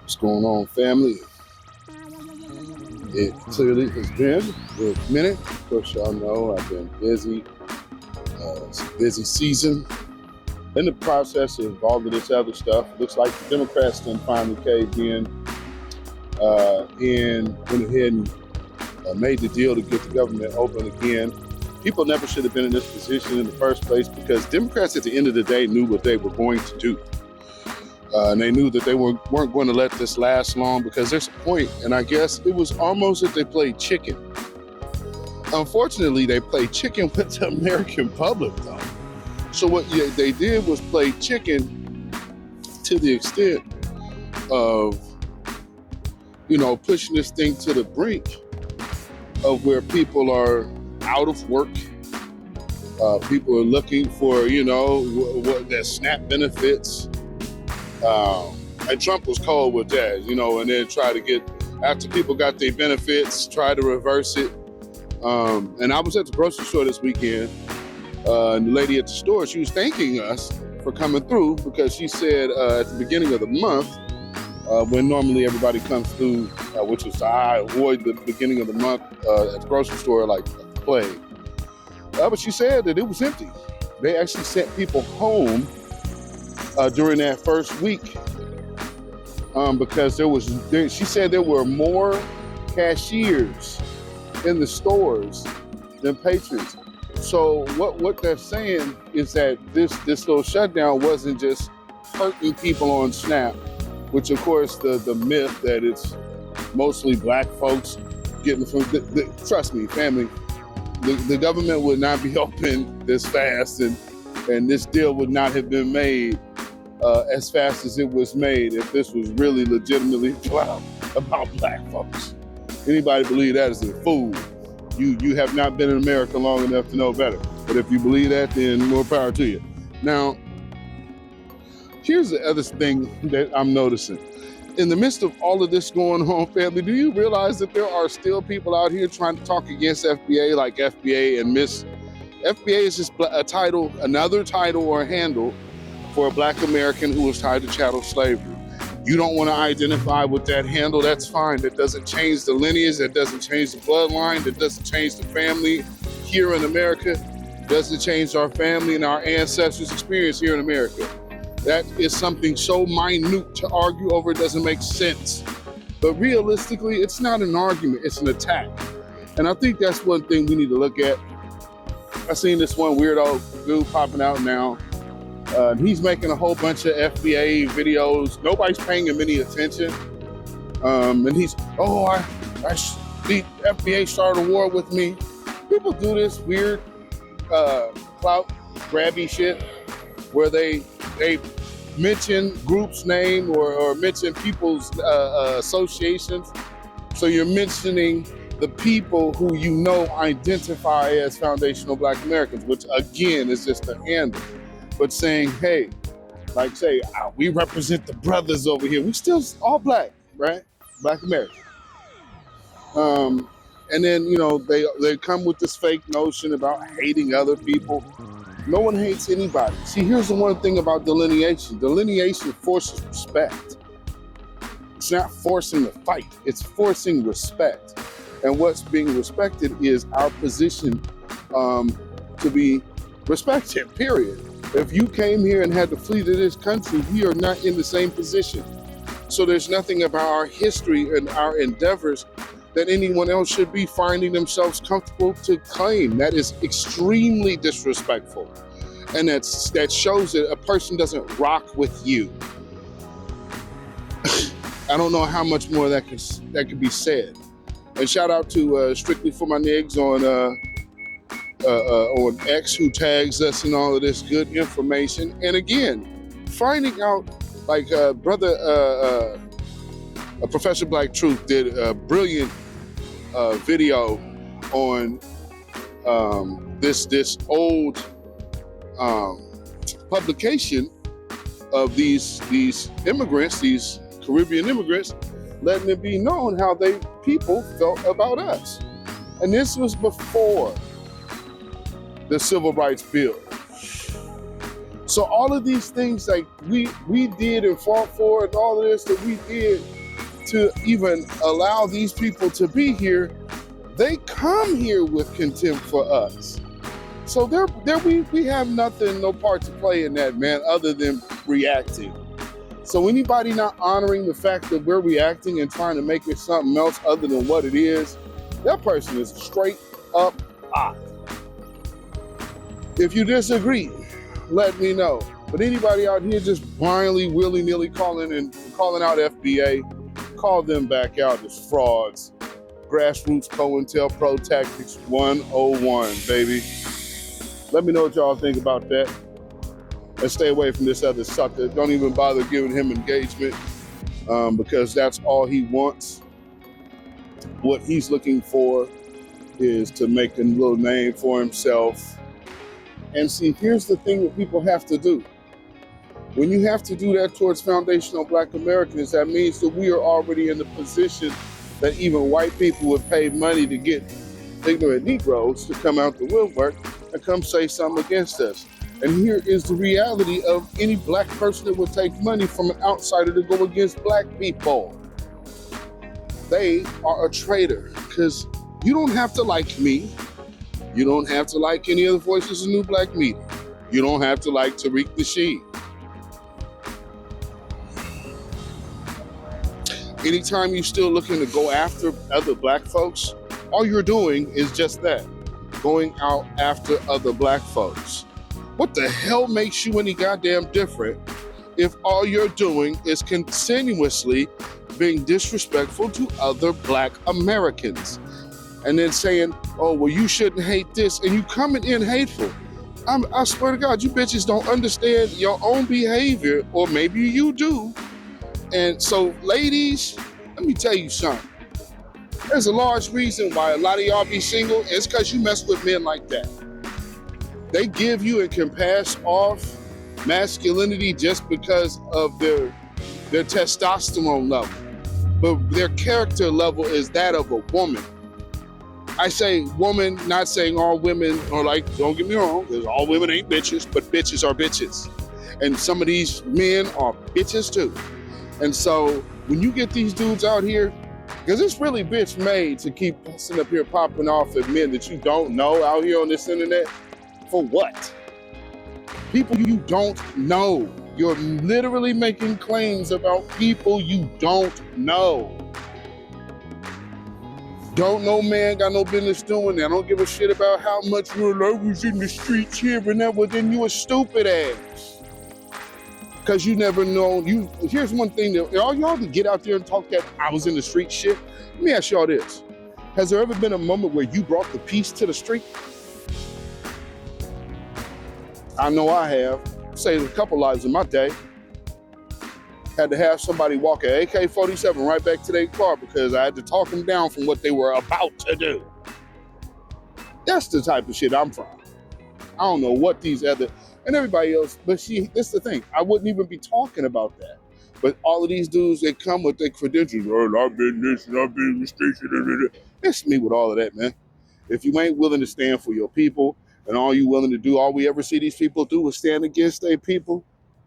What's going on, family? It clearly has been a minute. Of course, y'all know I've been busy. It's a busy season. In the process of all of this other stuff, looks like the Democrats then finally caved in and went ahead and made the deal to get the government open again. People never should have been in this position in the first place because Democrats at the end of the day knew what they were going to do. And they knew that they weren't going to let this last long because there's a point, and I guess it was almost that they played chicken. Unfortunately, they played chicken with the American public, though. So what they did was play chicken to the extent of, pushing this thing to the brink of where people are out of work. People are looking for, what their SNAP benefits. And Trump was cold with that, and then try to get, after people got their benefits, try to reverse it. And I was at the grocery store this weekend, and the lady at the store, she was thanking us for coming through because she said at the beginning of the month, when normally everybody comes through, which is I avoid the beginning of the month at the grocery store like the plague. But she said that it was empty. They actually sent people home during that first week because she said there were more cashiers in the stores than patrons. So what they're saying is that this little shutdown wasn't just hurting people on SNAP, which of course the myth that it's mostly black folks getting from, trust me, family, the government would not be open this fast and this deal would not have been made as fast as it was made if this was really legitimately about black folks. Anybody believe that is a fool. You have not been in America long enough to know better. But if you believe that, then more power to you. Now, here's the other thing that I'm noticing. In the midst of all of this going on, family, do you realize that there are still people out here trying to talk against FBA like FBA and Miss? FBA is just a title, another title or handle for a black American who was tied to chattel slavery. You don't want to identify with that handle, that's fine. That doesn't change the lineage, that doesn't change the bloodline, that doesn't change the family here in America, doesn't change our family and our ancestors' experience here in America. That is something so minute to argue over, it doesn't make sense. But realistically, it's not an argument, it's an attack. And I think that's one thing we need to look at. I seen this one weirdo dude popping out now. He's making a whole bunch of FBA videos. Nobody's paying him any attention. And he's, the FBA started a war with me. People do this weird clout grabby shit where they mention groups' name or mention people's associations. So you're mentioning the people who identify as foundational black Americans, which again is just a handle. But saying, hey, like say, we represent the brothers over here. We still all black, right? Black American. And then, they come with this fake notion about hating other people. No one hates anybody. See, here's the one thing about delineation. Delineation forces respect. It's not forcing the fight. It's forcing respect. And what's being respected is our position to be respected, period. If you came here and had to flee to this country, we are not in the same position. So there's nothing about our history and our endeavors that anyone else should be finding themselves comfortable to claim. That is extremely disrespectful. And that shows that a person doesn't rock with you. I don't know how much more that could be said. And shout out to Strictly for My Niggas on X, who tags us in all of this good information. And again, finding out, like Professor Black Truth did a brilliant video on this old publication of these immigrants, these Caribbean immigrants, letting it be known how people felt about us. And this was before the Civil Rights Bill. So all of these things like we did and fought for, and all of this that we did to even allow these people to be here, they come here with contempt for us. So we have nothing, no part to play in that, man, other than reacting. So anybody not honoring the fact that we're reacting and trying to make it something else other than what it is, that person is straight up odd. If you disagree, let me know. But anybody out here just blindly, willy-nilly calling out FBA, call them back out as frauds. Grassroots COINTELPRO Tactics 101, baby. Let me know what y'all think about that. And stay away from this other sucker. Don't even bother giving him engagement because that's all he wants. What he's looking for is to make a little name for himself. And see, here's the thing that people have to do. When you have to do that towards foundational Black Americans, that means that we are already in the position that even white people would pay money to get ignorant Negroes to come out the woodwork and come say something against us. And here is the reality of any Black person that would take money from an outsider to go against Black people. They are a traitor, because you don't have to like me. You don't have to like any of the voices of New Black Media. You don't have to like Tariq Nasheed. Anytime you're still looking to go after other Black folks, all you're doing is just that, going out after other Black folks. What the hell makes you any goddamn different if all you're doing is continuously being disrespectful to other Black Americans? And then saying, oh, well, you shouldn't hate this, and you coming in hateful. I swear to God, you bitches don't understand your own behavior, or maybe you do. And so, ladies, let me tell you something. There's a large reason why a lot of y'all be single. It's because you mess with men like that. They give you and can pass off masculinity just because of their testosterone level. But their character level is that of a woman. I say woman, not saying all women are like, don't get me wrong, because all women ain't bitches, but bitches are bitches. And some of these men are bitches too. And so when you get these dudes out here, because it's really bitch made to keep sitting up here popping off at men that you don't know out here on this internet. For what? People you don't know. You're literally making claims about people you don't know. Don't know man, got no business doing that. I don't give a shit about how much your love was in the streets here and that. Well, then you a stupid ass. Because you never know. Here's one thing that all y'all can get out there and talk that I was in the street shit. Let me ask y'all this. Has there ever been a moment where you brought the peace to the street? I know I have. Saved a couple lives in my day. Had to have somebody walk an AK-47 right back to their car because I had to talk them down from what they were about to do. That's the type of shit I'm from. I don't know what these other, and everybody else, but see, that's the thing. I wouldn't even be talking about that. But all of these dudes, they come with their credentials. Oh, I've been this and I've been in the station. It's me with all of that, man. If you ain't willing to stand for your people and all you willing to do, all we ever see these people do is stand against their people.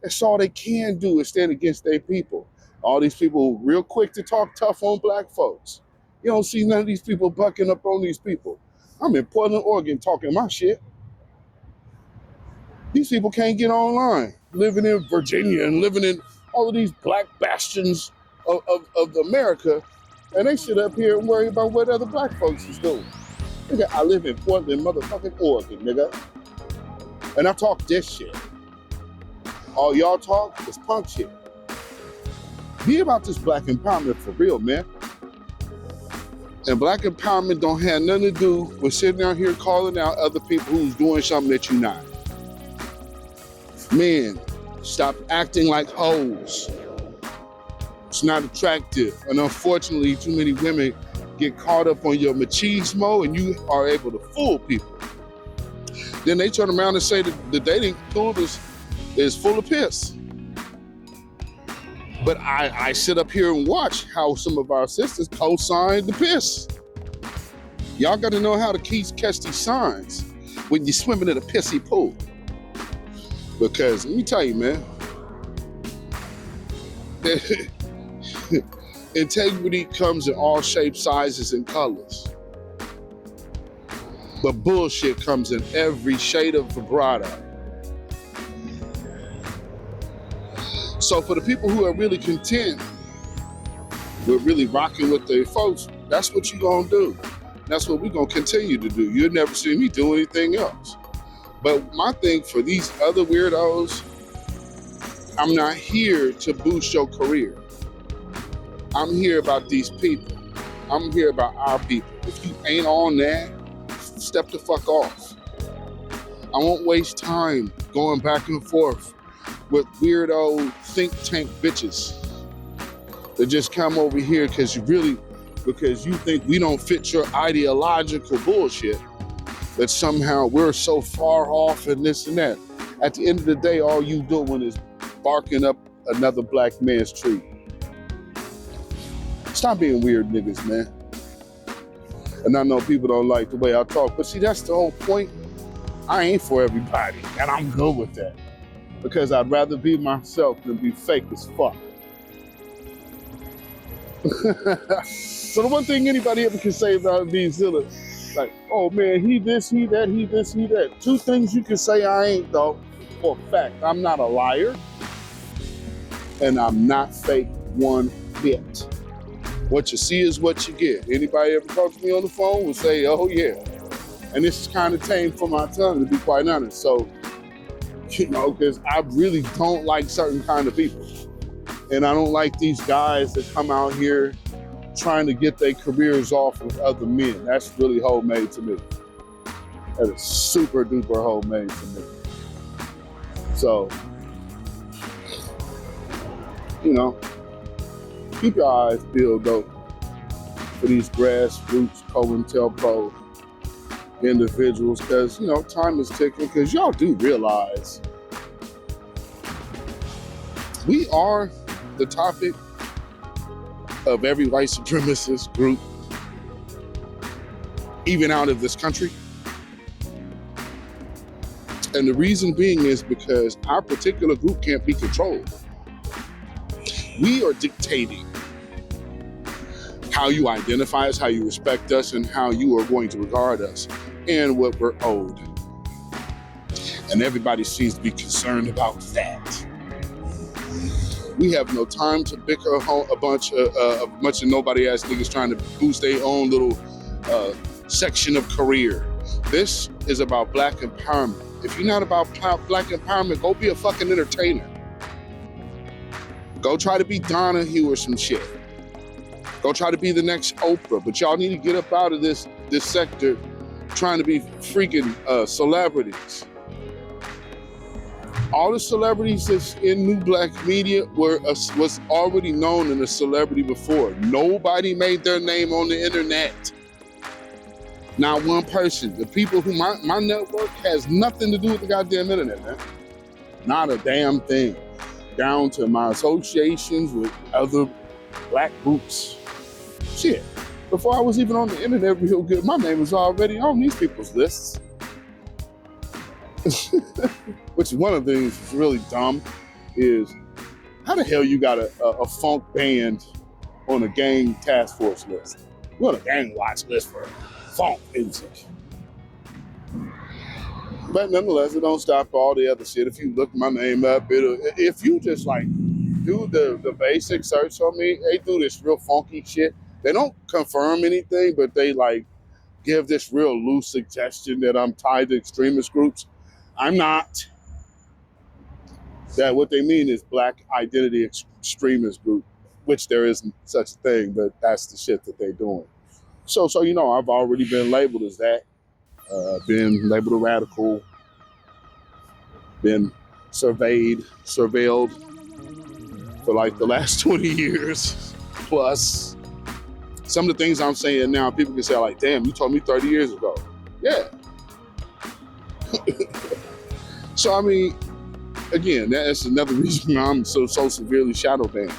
That's all they can do is stand against their people. All these people real quick to talk tough on Black folks. You don't see none of these people bucking up on these people. I'm in Portland, Oregon talking my shit. These people can't get online, living in Virginia and living in all of these Black bastions of America, and they sit up here and worry about what other Black folks is doing. Nigga, I live in Portland, motherfucking Oregon, nigga. And I talk this shit. All y'all talk is punk shit. Be about this Black empowerment for real, man. And Black empowerment don't have nothing to do with sitting out here calling out other people who's doing something that you're not. Men, stop acting like hoes. It's not attractive. And unfortunately, too many women get caught up on your machismo and you are able to fool people. Then they turn around and say that the dating pool is full of piss. But I sit up here and watch how some of our sisters co-sign the piss. Y'all got to know how to catch these signs when you're swimming in a pissy pool. Because let me tell you, man, integrity comes in all shapes, sizes, and colors. But bullshit comes in every shade of vibrato. So for the people who are really content with really rocking with their folks, that's what you're gonna do. That's what we're gonna continue to do. You'll never see me do anything else. But my thing for these other weirdos, I'm not here to boost your career. I'm here about these people. I'm here about our people. If you ain't on that, step the fuck off. I won't waste time going back and forth with weirdo think tank bitches that just come over here because you think we don't fit your ideological bullshit, that somehow we're so far off and this and that. At the end of the day, all you doing is barking up another black man's tree. Stop being weird niggas, man. And I know people don't like the way I talk, but see, that's the whole point. I ain't for everybody, and I'm good with that. Because I'd rather be myself than be fake as fuck. So the one thing anybody ever can say about Beatzilla, like, oh man, he this, he that, he this, he that. Two things you can say I ain't, though, for a fact. I'm not a liar, and I'm not fake one bit. What you see is what you get. Anybody ever talk to me on the phone will say, oh yeah. And this is kind of tame for my tongue, to be quite honest. So, you know, because I really don't like certain kind of people. And I don't like these guys that come out here trying to get their careers off with other men. That's really homemade to me. That is super duper homemade to me. So, you know, keep your eyes peeled though for these grassroots COINTELPRO individuals, because, you know, time is ticking, because y'all do realize we are the topic of every white supremacist group, even out of this country. And the reason being is because our particular group can't be controlled. We are dictating how you identify us, how you respect us, and how you are going to regard us, and what we're owed. And everybody seems to be concerned about that. We have no time to bicker a bunch of nobody ass niggas trying to boost their own little section of career. This is about black empowerment. If you're not about black empowerment, go be a fucking entertainer. Go try to be Donna Hugh or some shit. Go try to be the next Oprah. But y'all need to get up out of this sector trying to be freaking celebrities. All the celebrities that's in new black media was already known in a celebrity before. Nobody made their name on the internet. Not one person. The people who my network has nothing to do with the goddamn internet, man. Not a damn thing. Down to my associations with other black groups. Shit. Before I was even on the internet real good, my name was already on these people's lists. Which is one of the things that's really dumb is, how the hell you got a funk band on a gang task force list? You're on a gang watch list for funk music. But nonetheless, it don't stop all the other shit. If you look my name up, if you just like do the basic search on me, they do this real funky shit. They don't confirm anything, but they like give this real loose suggestion that I'm tied to extremist groups. I'm not. That what they mean is black identity extremist group, which there isn't such a thing, but that's the shit that they're doing. So you know, I've already been labeled as that. Been labeled a radical. Been surveilled for like the last 20 years plus. Some of the things I'm saying now, people can say like, damn, you told me 30 years ago. Yeah. So, I mean, again, that's another reason I'm so severely shadow banned,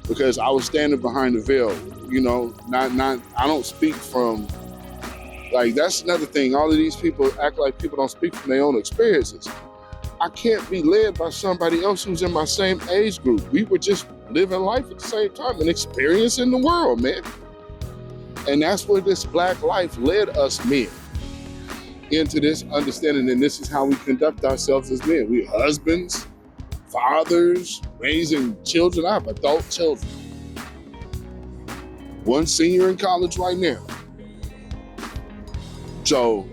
because I was standing behind the veil, you know, I don't speak from, like, that's another thing. All of these people act like people don't speak from their own experiences. I can't be led by somebody else who's in my same age group. We were just living life at the same time and experiencing the world, man. And that's where this black life led us men into this understanding, and this is how we conduct ourselves as men. We're husbands, fathers, raising children. I have adult children. One senior in college right now. So,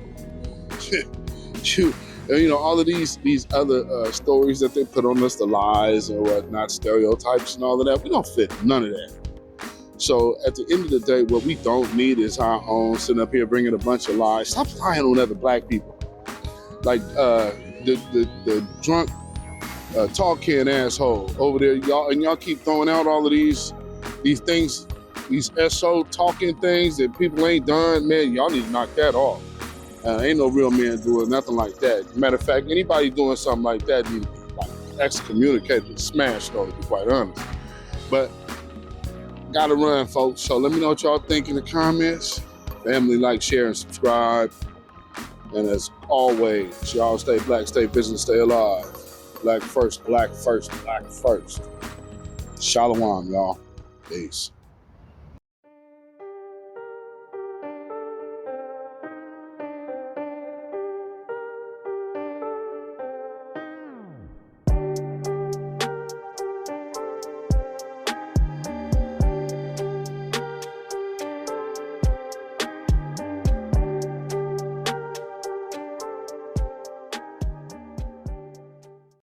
all of these other stories that they put on us, the lies and whatnot, stereotypes and all of that, we don't fit none of that. So at the end of the day, what we don't need is our own sitting up here bringing a bunch of lies. Stop lying on other black people. Like the drunk talk can asshole over there, y'all keep throwing out all of these things, these SO talking things that people ain't done. Man, y'all need to knock that off. Ain't no real man doing nothing like that. Matter of fact, anybody doing something like that need to excommunicated and smashed, though, to be quite honest. But gotta run, folks. So let me know what y'all think in the comments. Family, like, share, and subscribe. And as always, y'all stay black, stay business, stay alive. Black first, black first, black first. Shalom, y'all. Peace.